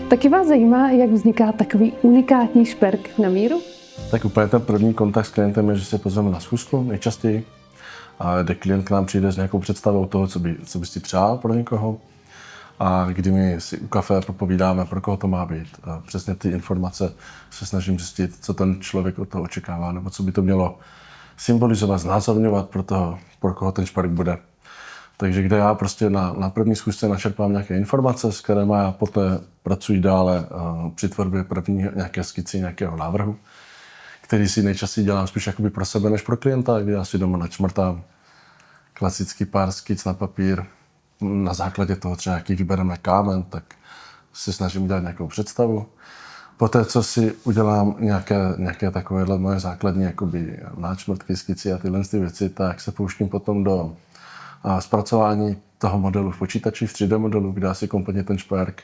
Taky vás zajímá, jak vzniká takový unikátní šperk na míru? Tak úplně ten první kontakt s klientem je, že se pozveme na schůzku nejčastěji, a kde klient k nám přijde s nějakou představou toho, co by si přál pro někoho, a kdy my si u kafe propovídáme, pro koho to má být. A přesně ty informace se snažím zjistit, co ten člověk od toho očekává, nebo co by to mělo symbolizovat, znázorňovat pro koho ten šperk bude. Takže kde já prostě na první schůzce načerpám nějaké informace, s kterými já poté pracuji dále při tvorbě první nějaké skici, nějakého návrhu, který si nejčastěji dělám spíš jakoby pro sebe než pro klienta, kdy já si doma načmrtám klasický pár skic na papír. Na základě toho třeba, jaký vybereme kámen, tak si snažím udělat nějakou představu. Poté, co si udělám nějaké takovéhle moje základní jakoby náčmrtky, skici a tyhle věci, tak se pouštím potom do zpracování toho modelu v počítači, v 3D modelu, kde asi kompletně ten šperk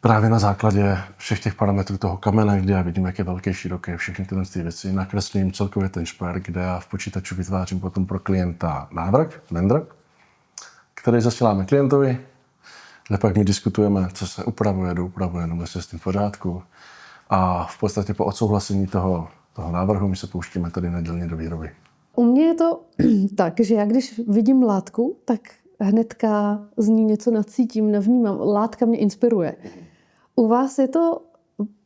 právě na základě všech těch parametrů toho kamene, kde já vidím, jak je velký, široký, všechny tyhle věci, nakreslím celkově ten šperk, kde já v počítači vytvářím potom pro klienta návrh, render, který zasíláme klientovi, kde pak my diskutujeme, co se upravuje, doupravuje, nebo jestli je s tím v pořádku. A v podstatě po odsouhlasení toho návrhu my se pouštíme tady nedělně do výroby. U mě je to tak, že já když vidím látku, tak hnedka z ní něco nacítím, navnímám. Látka mě inspiruje. U vás je to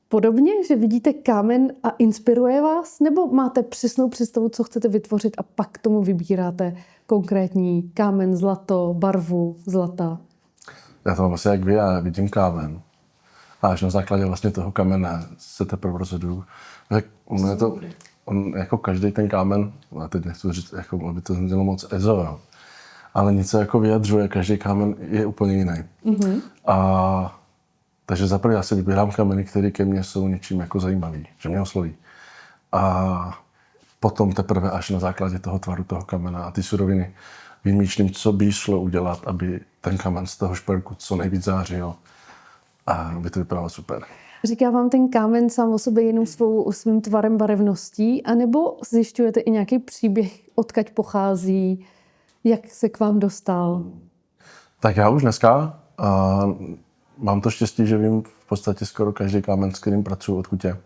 podobně, že vidíte kámen a inspiruje vás? Nebo máte přesnou představu, co chcete vytvořit a pak k tomu vybíráte konkrétní kámen, zlato, barvu zlata? Já to mám vlastně jak vy, já vidím kámen. A až na základě vlastně toho kamene se teprve rozhoduju. On jako každý ten kámen, a teď nechci říct, jako, aby to znělo moc ezo, ale něco jako vyjadřuje, každý kámen je úplně jiný. Mm-hmm. Takže zaprvé já si vybírám kameny, které ke mně jsou něčím jako zajímavý, že mě osloví. A potom teprve až na základě toho tvaru toho kamena a ty suroviny vymýšlím, co by šlo udělat, aby ten kamen z toho šperku co nejvíc zářil a aby to vypadalo super. Říká vám ten kámen sám o sobě jenom svým tvarem, barevností, anebo zjišťujete i nějaký příběh, odkud pochází, jak se k vám dostal? Tak já už dneska mám to štěstí, že vím v podstatě skoro každý kámen, s kterým pracuji, odkud je.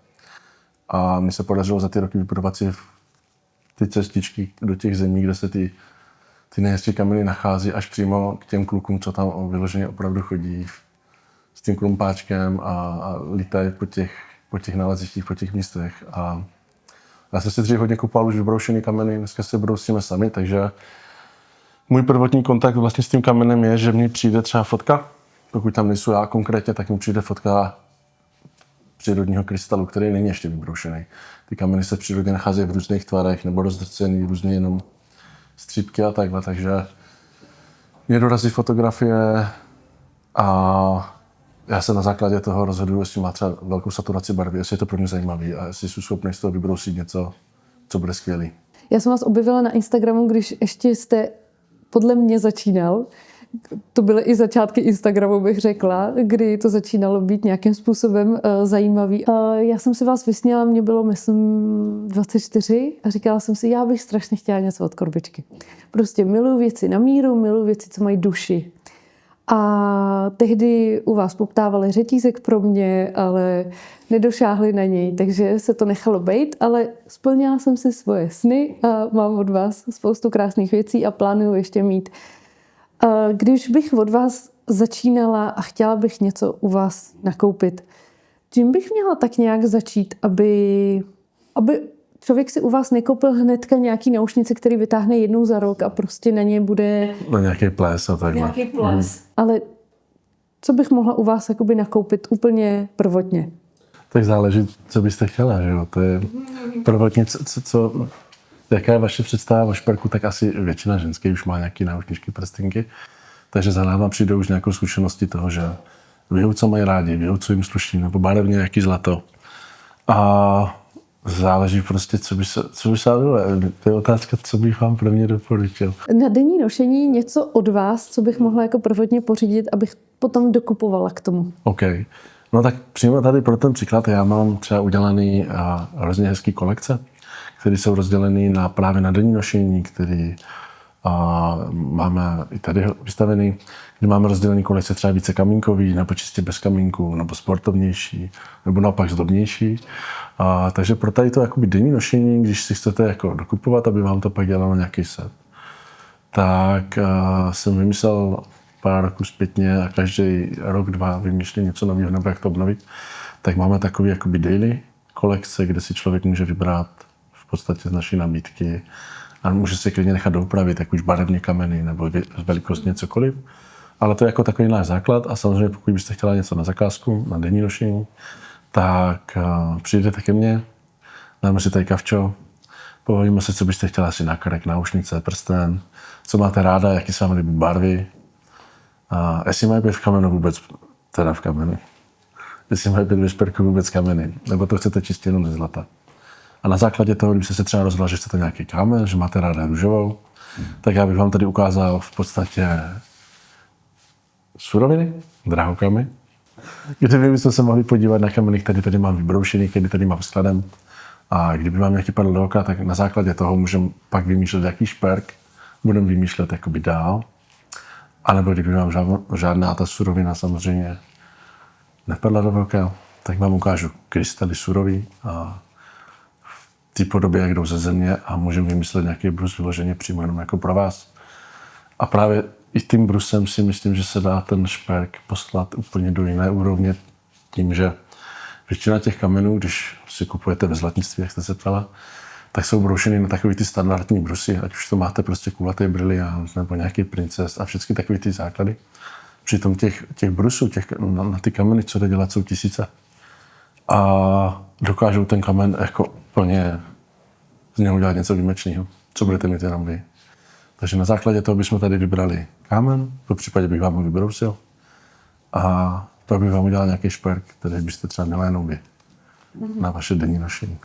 A mi se podařilo za ty roky vybudovat si ty cestičky do těch zemí, kde se ty nejhezčí kameny nachází, až přímo k těm klukům, co tam vyloženě opravdu chodí s tím krumpáčkem a lítají po těch nalezištích, po těch místech. A já jsem si dřív hodně kupoval už vybroušený kameny, dneska se brousíme sami, takže můj prvotní kontakt vlastně s tím kamenem je, že mi přijde třeba fotka, pokud tam nejsou já konkrétně, tak mi přijde fotka přírodního krystalu, který není ještě vybroušený. Ty kameny se přírodně nacházejí v různých tvarech nebo rozdrcený, různě jenom střípky a takhle, takže mě dorazí fotografie a já se na základě toho rozhoduju, jestli má třeba velkou saturaci barvy, jestli je to pro mě zajímavý a jestli jsou schopný z toho vybrousit něco, co bude skvělý. Já jsem vás objevila na Instagramu, když ještě jste podle mě začínal. To byly i začátky Instagramu, bych řekla, kdy to začínalo být nějakým způsobem zajímavý. Já jsem si vás vysněla, mě bylo, myslím, 24 a říkala jsem si, já bych strašně chtěla něco od Korbičky. Prostě miluji věci na míru, miluji věci, co mají duši. A tehdy u vás poptávali řetízek pro mě, ale nedošáhli na něj, takže se to nechalo bejt, ale splnila jsem si svoje sny a mám od vás spoustu krásných věcí a plánuju ještě mít. Když bych od vás začínala a chtěla bych něco u vás nakoupit, čím bych měla tak nějak začít, aby člověk si u vás nekoupil hnedka nějaký náušnice, který vytáhne jednou za rok a prostě na ně bude... Na nějaký ples a takhle. Nějaký ples. Ale co bych mohla u vás jakoby nakoupit úplně prvotně? Tak záleží, co byste chtěla, že jo? To je prvotně, jaká je vaše představa o šperku, tak asi většina ženských už má nějaké náušničky, prstenky. Takže za náma přijdou už nějakou zkušenosti toho, že vědou, co mají rádi, vědou, co jim sluší, nebo barevně jaký zlato. A záleží prostě, co by se dalo. To je otázka, co bych vám prvně doporučil. Na denní nošení něco od vás, co bych mohla jako prvotně pořídit, abych potom dokupovala k tomu. OK. No tak přímo tady pro ten příklad já mám třeba udělaný hrozně hezký kolekce, které jsou rozdělené právě na denní nošení, které a máme i tady vystavený, kdy máme rozdělený kolekce třeba více kamínkový, nebo čistě bez kamínku, nebo sportovnější, nebo naopak zdobnější. Takže pro tady to jakoby denní nošení, když si chcete jako dokupovat, aby vám to pak dělalo nějaký set, tak jsem vymyslel pár roků zpětně a každý rok, dva vymýšlím něco nového, nebo jak to obnovit, tak máme takový jakoby daily kolekce, kde si člověk může vybrat v podstatě z naší nabídky a může si klidně nechat doupravit, jak už barevně kameny nebo velikostně cokoliv. Ale to je jako takový náš základ a samozřejmě pokud byste chtěla něco na zakázku, na denní nošení, tak přijdete ke mně, dáme si tady kavčo, pobavíme se, co byste chtěla asi na krek, náušnice, prsten, co máte ráda, jaký se vám líbí barvy. A jestli mají být v kamenu vůbec, teda v kamenu, jestli mají být ve šperku vůbec kameny, nebo to chcete čistě jenom ze zlata. A na základě toho, když jste se třeba rozhodla, že chcete nějaký kámen, že máte ráda růžovou, tak já bych vám tady ukázal v podstatě suroviny, drahokamy, kde byste se mohli podívat na kameny, které tady mám vybroušený, které tady mám skladem. A kdyby vám nějaký padl do oka, tak na základě toho můžeme pak vymýšlet, jaký šperk budeme vymýšlet jakoby dál. A nebo kdyby vám žádná ta surovina samozřejmě nepadla do oka, tak vám ukážu krystaly surový a v té podobě, jak jdou ze země a můžeme vymyslet nějaký brus vyloženě přímo jenom jako pro vás. A právě i tím brusem si myslím, že se dá ten šperk poslat úplně do jiné úrovně tím, že většina těch kamenů, když si kupujete ve zlatnictví, jak jste se ptala, tak jsou broušeny na takový ty standardní brusy, ať už to máte prostě kulatý briliant nebo nějaký princes a všechny takový ty základy. Přitom těch brusů, na ty kameny, co jde dělat, jsou tisíce. A dokážou ten kamen jako úplně z něho udělat něco výjimečného, co budete mít jenom vy. Takže na základě toho bychom tady vybrali kámen, v případě bych vám ho vybrousil a pak bych vám udělal nějaký šperk, který byste třeba měla jenom vy na vaše denní nošení.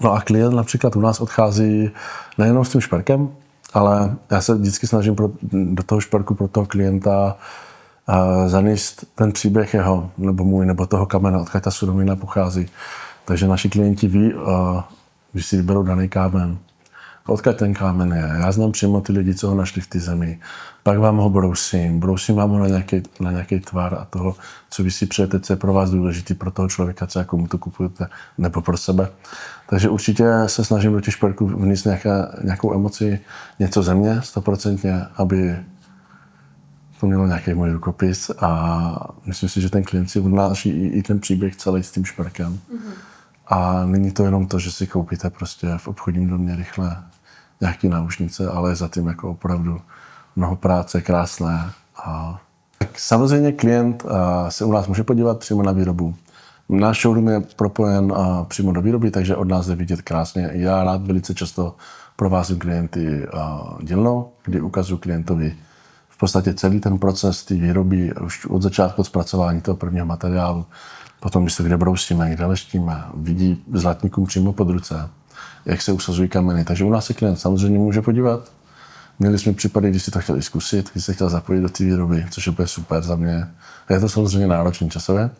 No a klient například u nás odchází nejenom s tím šperkem, ale já se vždycky snažím do toho šperku pro toho klienta zanést ten příběh jeho, nebo můj, nebo toho kamene, odkud ta surovina pochází. Takže naši klienti ví, když si vyberou daný kámen, odkud ten kámen je. Já znám přímo ty lidi, co ho našli v té zemi. Pak vám ho brousím vám ho na nějaký tvar a toho, co vy si přejete, co je pro vás důležitý, pro toho člověka, co komu to kupujete, nebo pro sebe. Takže určitě se snažím do těch šperků vnést nějakou emoci, něco ze mě, 100%, aby to mělo nějaký můj rukopis a myslím si, že ten klient si odnáší i ten příběh celý s tím šperkem. Mm-hmm. A není to jenom to, že si koupíte prostě v obchodním domě rychle nějaký náušnice, ale je za tím jako opravdu mnoho práce, krásné. Tak samozřejmě klient se u nás může podívat přímo na výrobu. Náš showroom je propojen přímo do výroby, takže od nás jde vidět krásně. Já rád velice často provázím klienty dílnou, kdy ukazuju klientovi v podstatě celý ten proces té výroby, už od začátku od zpracování toho prvního materiálu, potom místo, kde brousíme, kde leštíme, vidí zlatníkům přímo pod ruce, jak se usazují kameny. Takže u nás se klient samozřejmě může podívat. Měli jsme případy, když si to chtěli zkusit, když se chtěl zapojit do té výroby, což je úplně super za mě. Je to samozřejmě náročné časově,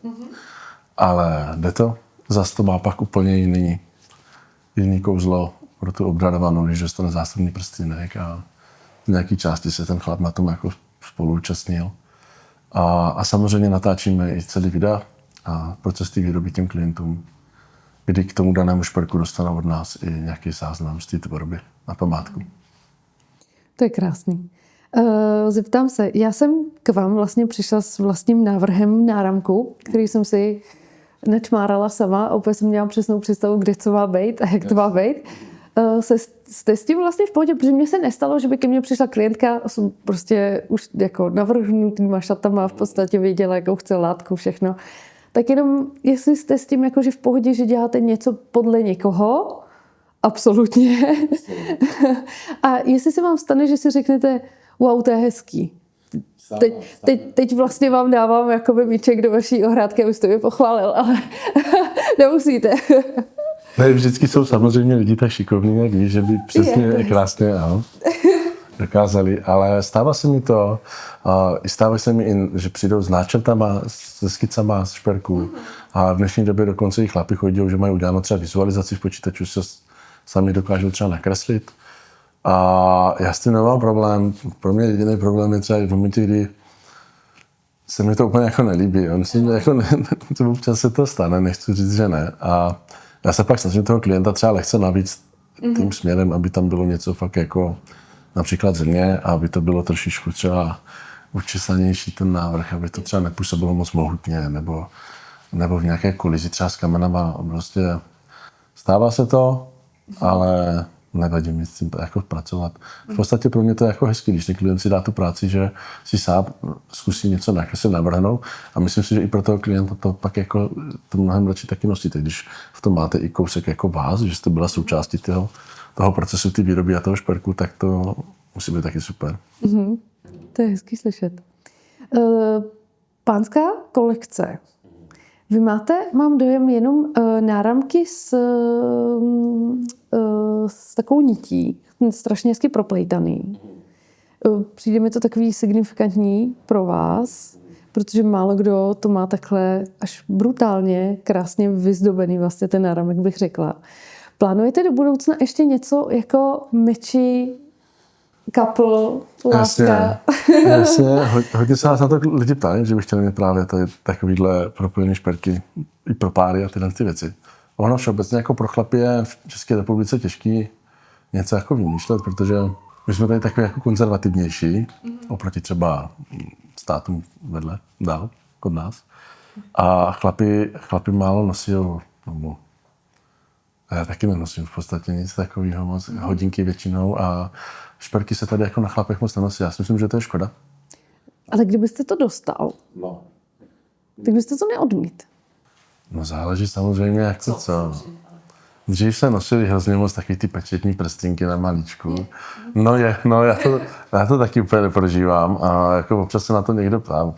ale jde to. Zase to má pak úplně jiný kouzlo pro tu obřadovanou, když dostane zásobný prstýnek a v nějaké části se ten chlap na tom jako spoluúčastnil. A samozřejmě natáčíme i celý videa a proces té výroby těm klientům, kdy k tomu danému šperku dostanou od nás i nějaký záznam z té tvorby na památku. To je krásný. Zeptám se, já jsem k vám vlastně přišla s vlastním návrhem náramku, který jsem si nečmárala sama a úplně jsem měla přesnou představu, kde co má být a jak to má být. Jste s tím vlastně v pohodě, protože mně se nestalo, že by ke mně přišla klientka, jsem prostě už jako navrhnutýma šatama v podstatě věděla, jakou chce látku, všechno. Tak jenom, jestli jste s tím jakože v pohodě, že děláte něco podle někoho, absolutně. A jestli se vám stane, že si řeknete, wow, to je hezký. Teď vlastně vám dávám jakoby míček do vaší ohrádky, abyste mě pochválil, ale nemusíte. Ne, vždycky jsou samozřejmě lidi tak šikovní, jak víš, že by přesně krásně dokázali, ale stává se mi to, stává se mi, že přijdou s náčrtama, se skicama z šperků a v dnešní době dokonce i chlapi chodí, že mají uděláno třeba vizualizaci v počítaču, se sami dokážou třeba nakreslit A já s tím nemám problém. Pro mě jediný problém je třeba v momentě, kdy se mi to úplně jako nelíbí. Já myslím, že jako to občas se to stane, nechci říct, že ne. A já se pak snažím toho klienta třeba lehce navíc tím směrem, aby tam bylo něco fakt jako například země a aby to bylo trošičku třeba učesanější ten návrh, aby to třeba nepůsobilo moc mohutně nebo v nějaké kolizi třeba s kamenama. Prostě stává se to, ale nevadí mi s tím jako pracovat. V podstatě pro mě to je jako hezký, když ten klient si dá tu práci, že si sám zkusí něco nakreslit, navrhnout a myslím si, že i pro toho klienta to pak jako to mnohem radši taky nosíte, když v tom máte i kousek jako vás, že jste byla součástí toho procesu ty výroby a toho šperku, tak to musí být taky super. Mm-hmm. To je hezký slyšet. Pánská kolekce. Vy máte, mám dojem, jenom náramky s takovou nití, strašně hezky proplejtaný. Přijde mi to takový signifikantní pro vás, protože málo kdo to má takhle až brutálně, krásně vyzdobený vlastně ten náramek, bych řekla. Plánujete do budoucna ještě něco jako meči, kapl, láska? Jasně. Hodně se nás na to lidi ptají, že by chtěli mít právě takovýhle propojené šperky i pro páry a tyhle ty věci. Ono všeobecně jako pro chlapy je v České republice těžký něco jako vymýšlet, protože my jsme tady takový jako konzervativnější oproti třeba státům vedle, dál od nás. A chlapi málo nosí, no, já taky nenosím v podstatě nic takového moc, hodinky většinou a šperky se tady jako na chlapech moc nenosí. Já si myslím, že to je škoda. Ale kdybyste to dostal, tak byste to neodmít. No záleží samozřejmě jako co. Dřív se nosili hrozně moc takový ty pečetní prstinky na malíčku. Já to taky úplně neprožívám a jako občas se na to někdo ptá.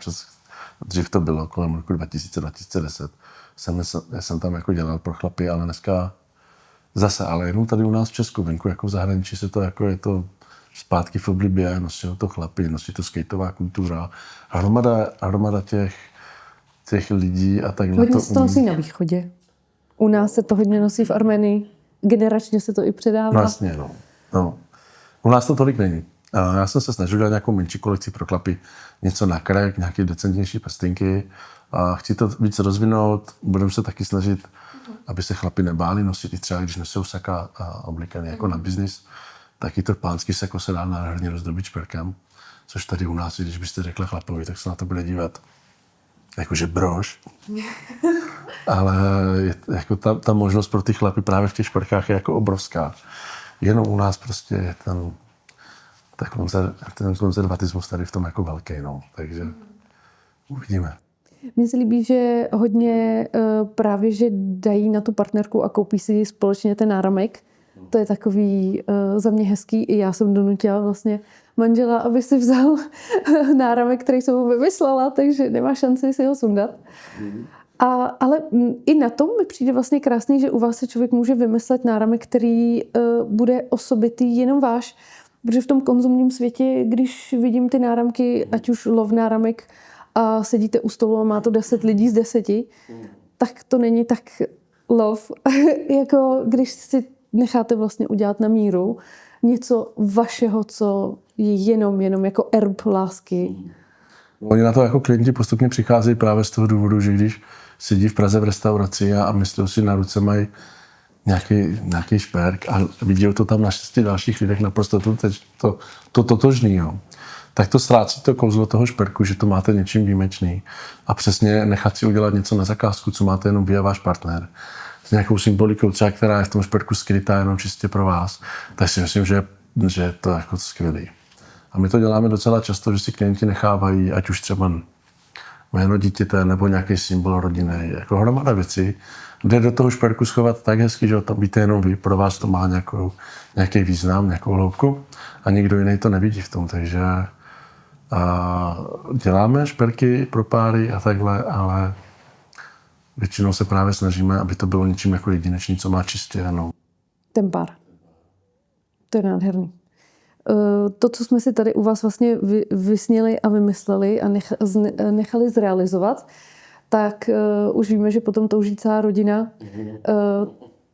Dřív to bylo kolem roku 2010. Jsem tam jako dělal pro chlapy, ale dneska zase, ale jenom tady u nás v Česku, venku jako v zahraničí se to jako je to zpátky v oblibě, nosí to chlapy, nosí to skateová kultura. Hromada těch lidí a tak. Hodně se to nosí na východě. U nás se to hodně nosí v Arménii. Generačně se to i předává. No jasně, no. U nás to tolik není. Já jsem se snažil dělat nějakou menší kolekci pro chlapy, něco na krek, nějaké decentnější prstinky. A chci to víc rozvinout, budeme se taky snažit, aby se chlapi nebáli nosit, i třeba když nosou saka a oblíkaný jako na biznis, taky to pánský sako se dá nádherně rozdobit šperkem, což tady u nás, když byste řekla chlapovi, tak se na to bude dívat jakože brož. Ale jako ta možnost pro ty chlapy právě v těch šperkách je jako obrovská. Jenom u nás prostě je ten konzervatismus tady v tom jako velký, no. Takže uvidíme. Mně se líbí, že hodně právě, že dají na tu partnerku a koupí si společně ten náramek. To je takový za mě hezký. I já jsem donutila vlastně manžela, aby si vzal náramek, který jsem mu vymyslela, takže nemá šanci si ho sundat. Ale i na tom mi přijde vlastně krásný, že u vás se člověk může vymyslet náramek, který bude osobitý jenom váš. Protože v tom konzumním světě, když vidím ty náramky, ať už lov náramek, a sedíte u stolu a má to 10 lidí z 10, tak to není tak love, jako když si necháte vlastně udělat na míru něco vašeho, co je jenom jako erb lásky. Oni na to jako klienti postupně přicházejí právě z toho důvodu, že když sedí v Praze v restauraci a myslí si na ruce mají nějaký šperk a vidí to tam na 6 dalších lidech naprosto to totožný, jo. Tak to ztrácí to kouzlo toho šperku, že to máte něčím výjimečný. A přesně nechat si udělat něco na zakázku, co máte jenom vy a váš partner. S nějakou symbolikou třeba, která je v tom šperku skrytá jenom čistě pro vás. Tak si myslím, že je to jako skvělý. A my to děláme docela často, že si klienti nechávají, ať už třeba jméno dítěte nebo nějaký symbol rodiny, jako hromada věcí, jde do toho šperku schovat tak hezky, že tam víte jenom vy, pro vás to má nějaký význam, nějakou hloubku a nikdo jiný to nevidí v tom, takže děláme šperky pro páry a takhle, ale většinou se právě snažíme, aby to bylo něčím jako jedinečný, co má čistě jenom ten pár. To je nádherný. To, co jsme si tady u vás vlastně vysnili a vymysleli a nechali zrealizovat, tak už víme, že potom touží celá rodina.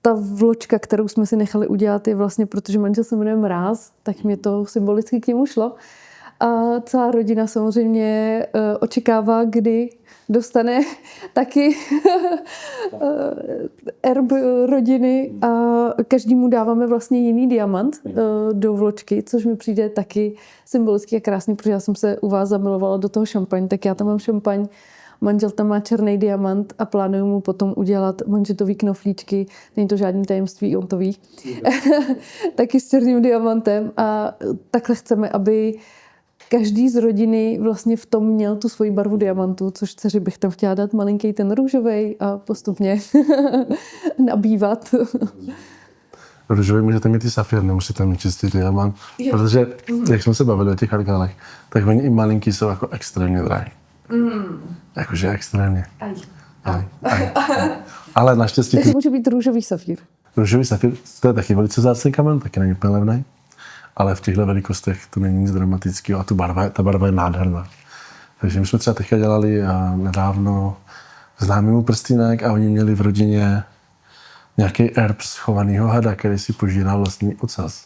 ta vločka, kterou jsme si nechali udělat, je vlastně, protože manžel se jmenuje Mráz, tak mě to symbolicky k němu šlo. A celá rodina samozřejmě očekává, kdy dostane taky erb rodiny a každému dáváme vlastně jiný diamant do vločky, což mi přijde taky symbolicky a krásný, protože já jsem se u vás zamilovala do toho šampaň, tak já tam mám šampaň, manžel tam má černý diamant a plánuju mu potom udělat manžetový knoflíčky, není to žádný tajemství, on to ví, taky s černým diamantem a takhle chceme, aby každý z rodiny vlastně v tom měl tu svoji barvu diamantu, což dceři bych tam chtěla dát malinký ten růžovej a postupně nabývat. Růžový můžete mít i safír, nemusíte mít čistý diamant, protože, jak jsme se bavili o těch argánech, tak oni i malinký jsou jako extrémně drahý. Jakože extrémně. Aj. Ale naštěstí... Takže může být růžový safír. Růžový safír, to je taky velice vzácný kamen, taky není úplně levný. Ale v těchto velikostech to není nic dramatického a ta barva je nádherná. Takže my jsme třeba teďka dělali nedávno známému prstýnek a oni měli v rodině nějaký erb schovanýho hada, který si požíral vlastní ocas.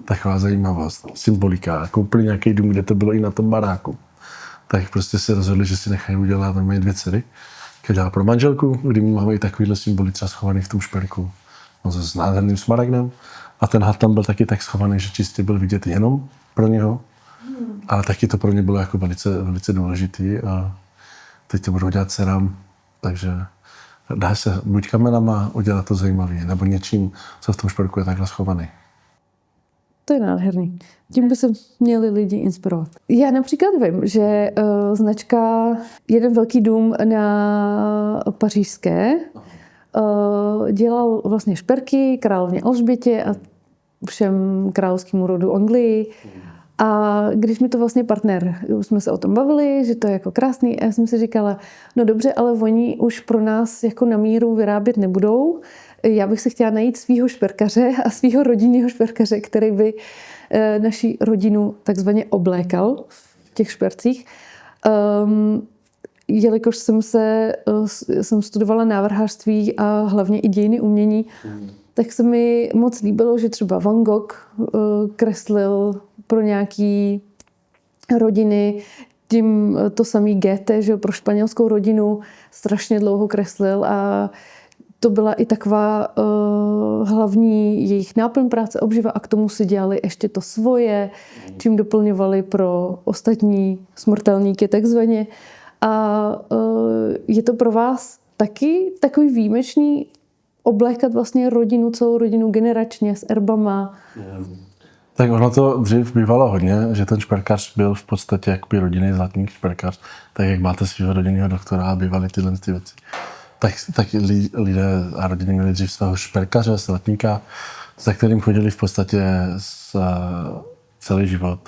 Taková zajímavost, symbolika, jako úplně nějaký dům, kde to bylo i na tom baráku. Tak prostě se rozhodli, že si nechají udělat, tam mají 2 dcery, která dělá pro manželku, kdy máme i takovýhle symboly třeba schovaný v tom šperku. No, s nádherným smaragdem. A ten had tam byl taky tak schovaný, že čistě byl vidět jenom pro něho. Ale taky to pro ně bylo jako velice, velice důležitý. A teď to budou dělat dcerám. Takže dá se buď kamenama udělat to zajímavě, nebo něčím, co v tom šperku je takhle schovaný. To je nádherný. Tím by se měli lidi inspirovat. Já například vím, že značka Jeden velký dům na Pařížské dělal vlastně šperky královně Alžbětě a všem královskému rodu Anglii. A když mi to vlastně partner, jsme se o tom bavili, že to je jako krásný, a já jsem si říkala, no dobře, ale oni už pro nás jako na míru vyrábět nebudou. Já bych si chtěla najít svýho šperkaře a svýho rodinného šperkaře, který by naši rodinu takzvaně oblékal v těch špercích. Jelikož jsem studovala návrhářství a hlavně i dějiny umění, tak se mi moc líbilo, že třeba Van Gogh kreslil pro nějaký rodiny, tím to samý Goethe, že pro španělskou rodinu strašně dlouho kreslil a to byla i taková hlavní jejich náplň práce, obživa a k tomu si dělali ještě to svoje, čím doplňovali pro ostatní smrtelníky takzvaně. A je to pro vás taky takový výjimečný oblékat vlastně rodinu, celou rodinu generačně s erbama? Tak ono to dřív bývalo hodně, že ten šperkař byl v podstatě jakoby rodinný zlatník šperkař, tak jak máte svého rodinného doktora a bývaly tyhle věci. Tak lidé a rodiny měli dřív svého šperkaře, zlatníka, za kterým chodili v podstatě celý život.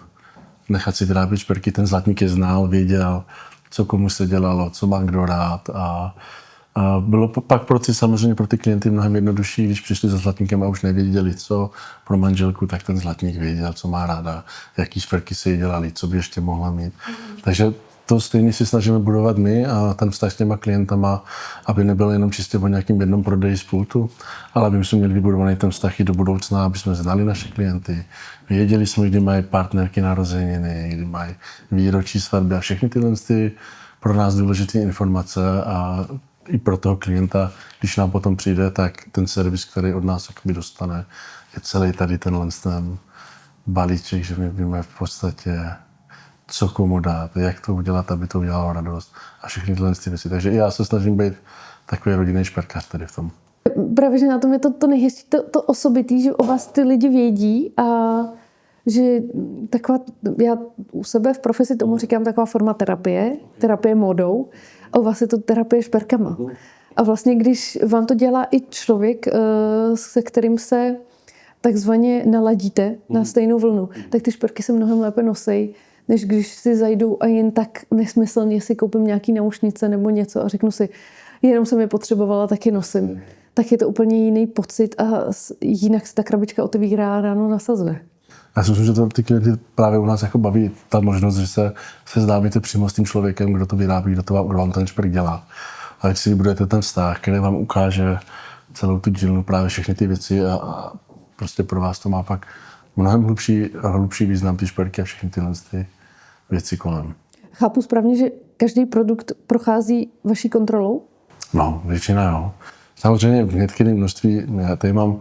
Nechat si vyrábět šperky, ten zlatník je znal, věděl, co komu se dělalo, co má kdo rád. A bylo pak samozřejmě pro ty klienty mnohem jednodušší, když přišli za zlatníkem a už nevěděli, co pro manželku, tak ten zlatník věděl, co má ráda, jaký šperky si dělali, co by ještě mohla mít. Takže to stejně si snažíme budovat my a ten vztah s těma klientama, aby nebyl jenom čistě o nějakým jednom prodeji z pultu, ale aby jsme měli vybudovaný ten vztah i do budoucna, aby jsme znali naše klienty. Věděli jsme, kdy mají partnerky narozeniny, kdy mají výročí svatby a všechny tyhle pro nás důležité informace a i pro toho klienta, když nám potom přijde, tak ten servis, který od nás dostane, je celý tady tenhle ten balíček, že my víme v podstatě, co komu dát, jak to udělat, aby to udělalo radost a všechny tyhle věci. Takže i já se snažím být takový rodinný šperkař tady v tom. Právě, že na tom je to nejhezčí, to osobitý, že o vás ty lidi vědí a že taková, já u sebe v profesi tomu říkám taková forma terapie módou a u vás je to terapie šperkama. A vlastně, když vám to dělá i člověk, se kterým se takzvaně naladíte na stejnou vlnu, tak ty šperky se mnohem lépe nosej, než když si zajdu a jen tak nesmyslně si koupím nějaký náušnice nebo něco a řeknu si, jenom jsem je potřebovala, tak je nosím. Tak je to úplně jiný pocit a jinak se ta krabička otevírá a ráno nasazuje. Já si myslím, že to ty klienty právě u nás jako baví ta možnost, že se seznámíte přímo s tím člověkem, kdo to vyrábí, kdo vám ten šperk dělá. A když si vybudujete ten vztah, který vám ukáže, celou tu dílnu, právě všechny ty věci a prostě pro vás to má pak mnohem hlubší význam, ty šperky a všechny tyhle ty věci kolem. Chápu správně, že každý produkt prochází vaší kontrolou? No, většina jo. Samozřejmě v některém množství, já tady mám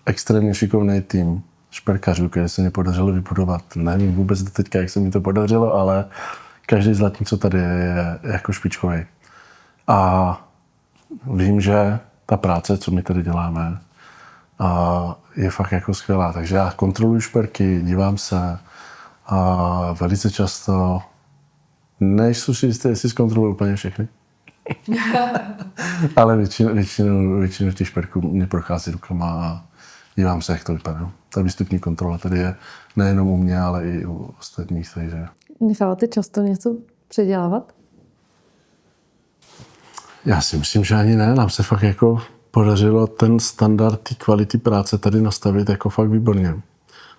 extrémně šikovný tým šperkařů, který se mi podařilo vybudovat. Nevím vůbec do teďka, jak se mi to podařilo, ale každý zlatník, co tady je jako špičkový. A vím, že ta práce, co my tady děláme, je fakt jako skvělá. Takže já kontroluji šperky, dívám se a velice často nejsou si jistý, jestli zkontroluji úplně všechny. Ale většinu těch šperků mě prochází rukama a dívám se, jak to vypadá. Ta výstupní kontrola tady je nejenom u mě, ale i u ostatních. Takže... Necháváte často něco předělávat? Já si myslím, že ani ne. Nám se fakt jako podařilo ten standard té kvality práce tady nastavit jako fakt výborně.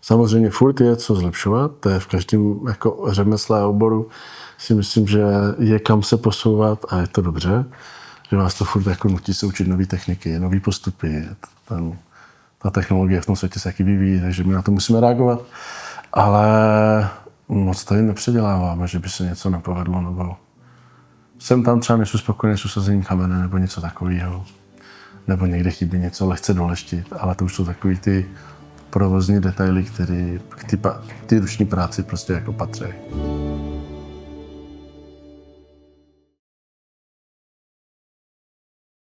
Samozřejmě furt je co zlepšovat, to je v každém jako řemesle a oboru. Si myslím, že je kam se posouvat a je to dobře, že vás to furt jako nutí se učit nové techniky, nové postupy. Ta technologie v tom světě se taky vyvíjí, takže my na to musíme reagovat. Ale moc tady nepředěláváme, že by se něco nepovedlo, nebo jsem tam třeba nejsou spokojený s usazením kamene nebo něco takového. Nebo někde chybí něco lehce doleštit, ale to už jsou takový ty provozní detaily, které k ty ruční práci prostě jako patří.